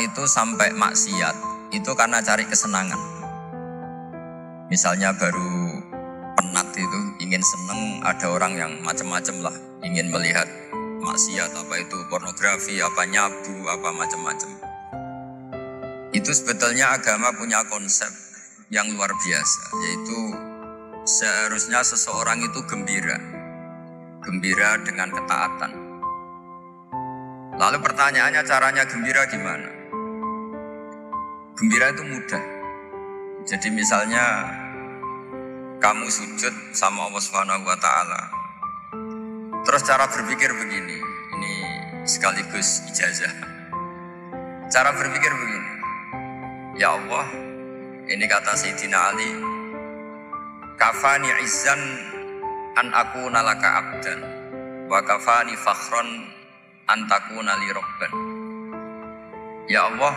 itu sampai maksiat itu karena cari kesenangan. Misalnya baru penat itu, ingin seneng, ada orang yang macam-macam lah, ingin melihat maksiat, apa itu pornografi, apa nyabu, apa macam-macam. Itu sebetulnya agama punya konsep yang luar biasa, yaitu seharusnya seseorang itu gembira dengan ketaatan. Lalu pertanyaannya, caranya gembira gimana? Gembira itu mudah. Jadi misalnya kamu sujud sama Allah Subhanahu wa taala. Terus cara berpikir begini, ini sekaligus ijazah. Cara berpikir begini. Ya Allah, ini kata Sayyidina Ali, kafani izzan an akuna laka abdan wa kafani fakhron an takuna li rabban. Ya Allah,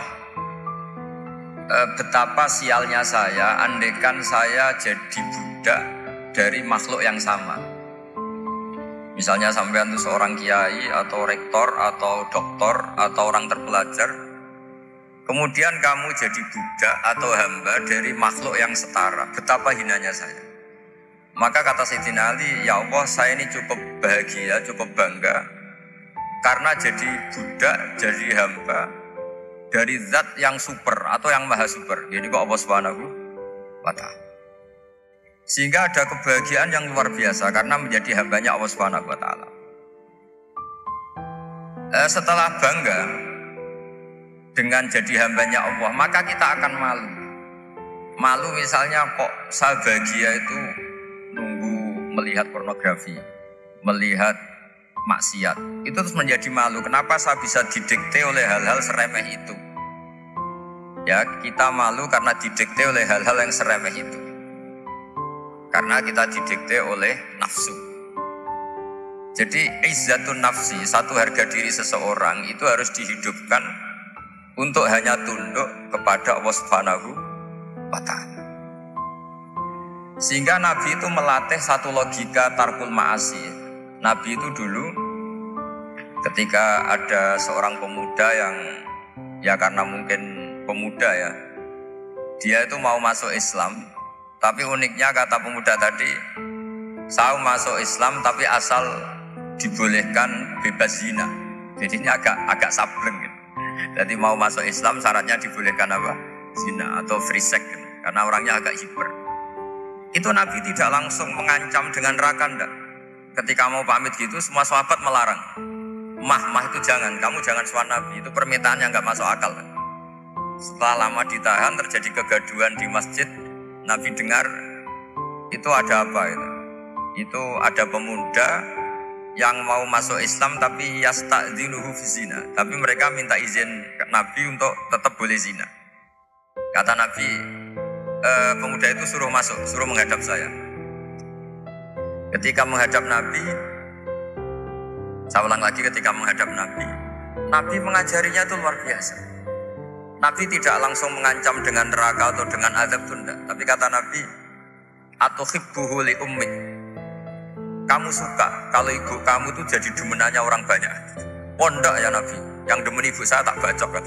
betapa sialnya saya andaikan saya jadi budak dari makhluk yang sama. Misalnya sampean itu seorang kiai atau rektor atau doktor atau orang terpelajar, kemudian kamu jadi budak atau hamba dari makhluk yang setara. Betapa hinanya saya. Maka kata Sayyidina Ali, ya Allah, saya ini cukup bahagia, cukup bangga karena jadi budak, jadi hamba dari zat yang super atau yang maha super. Jadi kok Allah Subhanahu wa ta'ala. Sehingga ada kebahagiaan yang luar biasa karena menjadi hambanya Allah Subhanahu wa ta'ala. Setelah bangga dengan jadi hambanya Allah, maka kita akan malu. Malu misalnya kok saya bahagia itu nunggu melihat pornografi, melihat maksiat. Itu terus menjadi malu. Kenapa saya bisa didikte oleh hal-hal seremeh itu? Ya, kita malu karena didikte oleh hal-hal yang seremeh itu. Karena kita didikte oleh nafsu. Jadi izzatun nafsi, satu harga diri seseorang itu harus dihidupkan untuk hanya tunduk kepada Allah Subhanahu wa ta'ala. Sehingga Nabi itu melatih satu logika tarkul ma'asi. Nabi itu dulu ketika ada seorang pemuda yang ya karena mungkin pemuda ya, dia itu mau masuk Islam, tapi uniknya kata pemuda tadi, saya masuk Islam tapi asal dibolehkan bebas zina. Jadi ini agak sableng gitu. Jadi mau masuk Islam syaratnya dibolehkan apa? Zina atau free sex gitu. Karena orangnya agak hiper. Itu Nabi tidak langsung mengancam dengan neraka enggak. Ketika mau pamit gitu semua sahabat melarang. Mah itu jangan, kamu jangan suan Nabi, itu permintaan yang enggak masuk akal kan? Setelah lama ditahan terjadi kegaduhan di masjid. Nabi dengar itu ada apa itu? Itu ada pemuda yang mau masuk Islam tapi yasta'dzinuhu fi zina. Tapi mereka minta izin ke Nabi untuk tetap boleh zina. Kata Nabi, pemuda itu suruh masuk, suruh menghadap saya. Ketika menghadap Nabi, saya ulang lagi, ketika menghadap Nabi, Nabi mengajarinya itu luar biasa. Nabi tidak langsung mengancam dengan neraka atau dengan azab tunda. Tapi kata Nabi, atuhibbuhu li ummik. Kamu suka kalau ibu kamu tuh jadi demenannya orang banyak. Pondok ya Nabi, yang demen ibu saya tak bacok kan.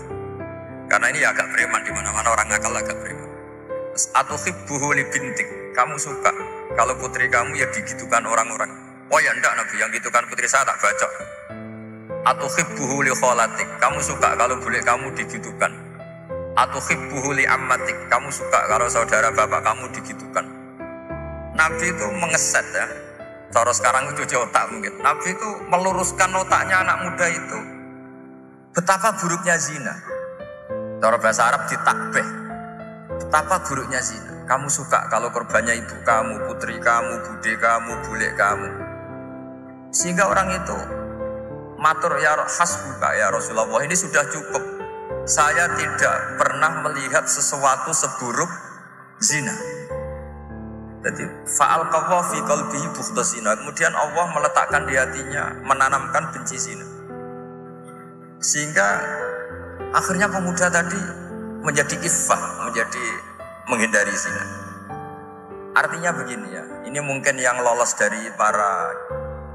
Karena ini agak preman, di mana-mana orang nakal agak preman. Atuhibbuhu li bintik. Kamu suka kalau putri kamu ya digitukan orang-orang. Oh ya enggak Nabi, yang gitukan putri saya tak bacok. Atuhibbuhu li kholatik. Kamu suka kalau bule kamu digitukan. Atuhibbuhu li ammatik. Kamu suka kalau saudara bapak kamu digitukan. Nabi itu mengeset ya. Cara sekarang itu cuci otak mungkin. Nabi itu meluruskan otaknya anak muda itu. Betapa buruknya zina. Cara bahasa Arab ditakbih. Betapa buruknya zina. Kamu suka kalau korbannya ibu kamu, putri kamu, bude kamu, bule kamu. Sehingga orang itu matur ya hasbuka ya Rasulullah, ini sudah cukup. Saya tidak pernah melihat sesuatu seburuk zina. Jadi fa'al qawwa fi qalbihi bughda zina. Kemudian Allah meletakkan di hatinya, menanamkan benci zina. Sehingga akhirnya pemuda tadi menjadi iffah, menjadi menghindari zina. Artinya begini ya, ini mungkin yang lolos dari para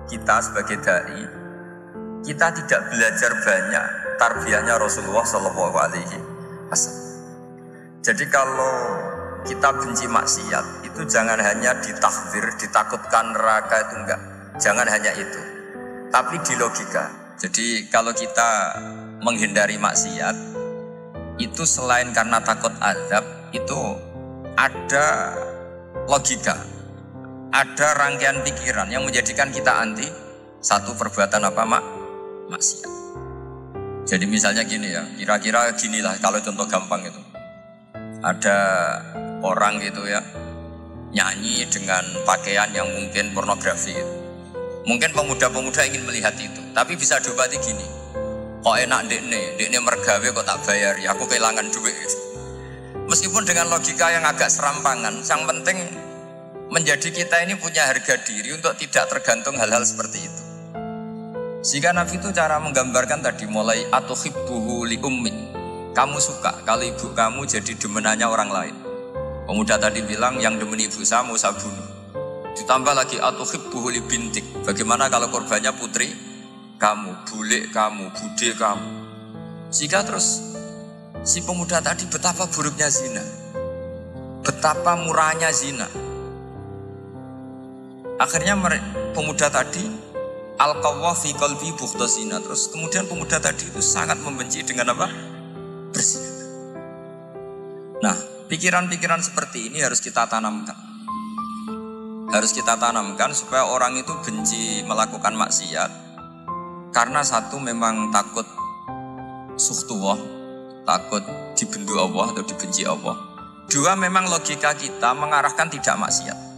kita sebagai dai, kita tidak belajar banyak tarbiyahnya Rasulullah Shallallahu Alaihi Wasallam. Jadi kalau kita benci maksiat itu jangan hanya ditakhdir, ditakutkan neraka itu enggak. Jangan hanya itu. Tapi di logika. Jadi kalau kita menghindari maksiat itu selain karena takut azab, itu ada logika. Ada rangkaian pikiran yang menjadikan kita anti satu perbuatan apa maksiat. Jadi misalnya gini ya, kira-kira ginilah kalau contoh gampang itu. Ada orang gitu ya, nyanyi dengan pakaian yang mungkin pornografi gitu. Mungkin pemuda-pemuda ingin melihat itu, tapi bisa diobati gini. Kok enak dekne mergawe kok tak bayar ya, aku kehilangan duit gitu. Meskipun dengan logika yang agak serampangan, yang penting menjadi kita ini punya harga diri untuk tidak tergantung hal-hal seperti itu. Sehingga Nabi itu cara menggambarkan tadi mulai atuhibbuhu li ummi. Kamu suka kalau ibu kamu jadi demenannya orang lain. Pemuda tadi bilang yang demen ibu saya mau saya bunuh. Ditambah lagi atuhibbuhu li bintik. Bagaimana kalau korbannya putri kamu, bule kamu, bude kamu. Sehingga terus si pemuda tadi betapa buruknya zina, betapa murahnya zina. Akhirnya pemuda tadi al-qawwa fi qalbi bughda zina. Terus kemudian pemuda tadi itu sangat membenci dengan apa? Berzina. Nah, pikiran-pikiran seperti ini harus kita tanamkan. Harus kita tanamkan supaya orang itu benci melakukan maksiat. Karena satu memang takut suhtullah, takut dibendu Allah atau dibenci Allah. Dua memang logika kita mengarahkan tidak maksiat.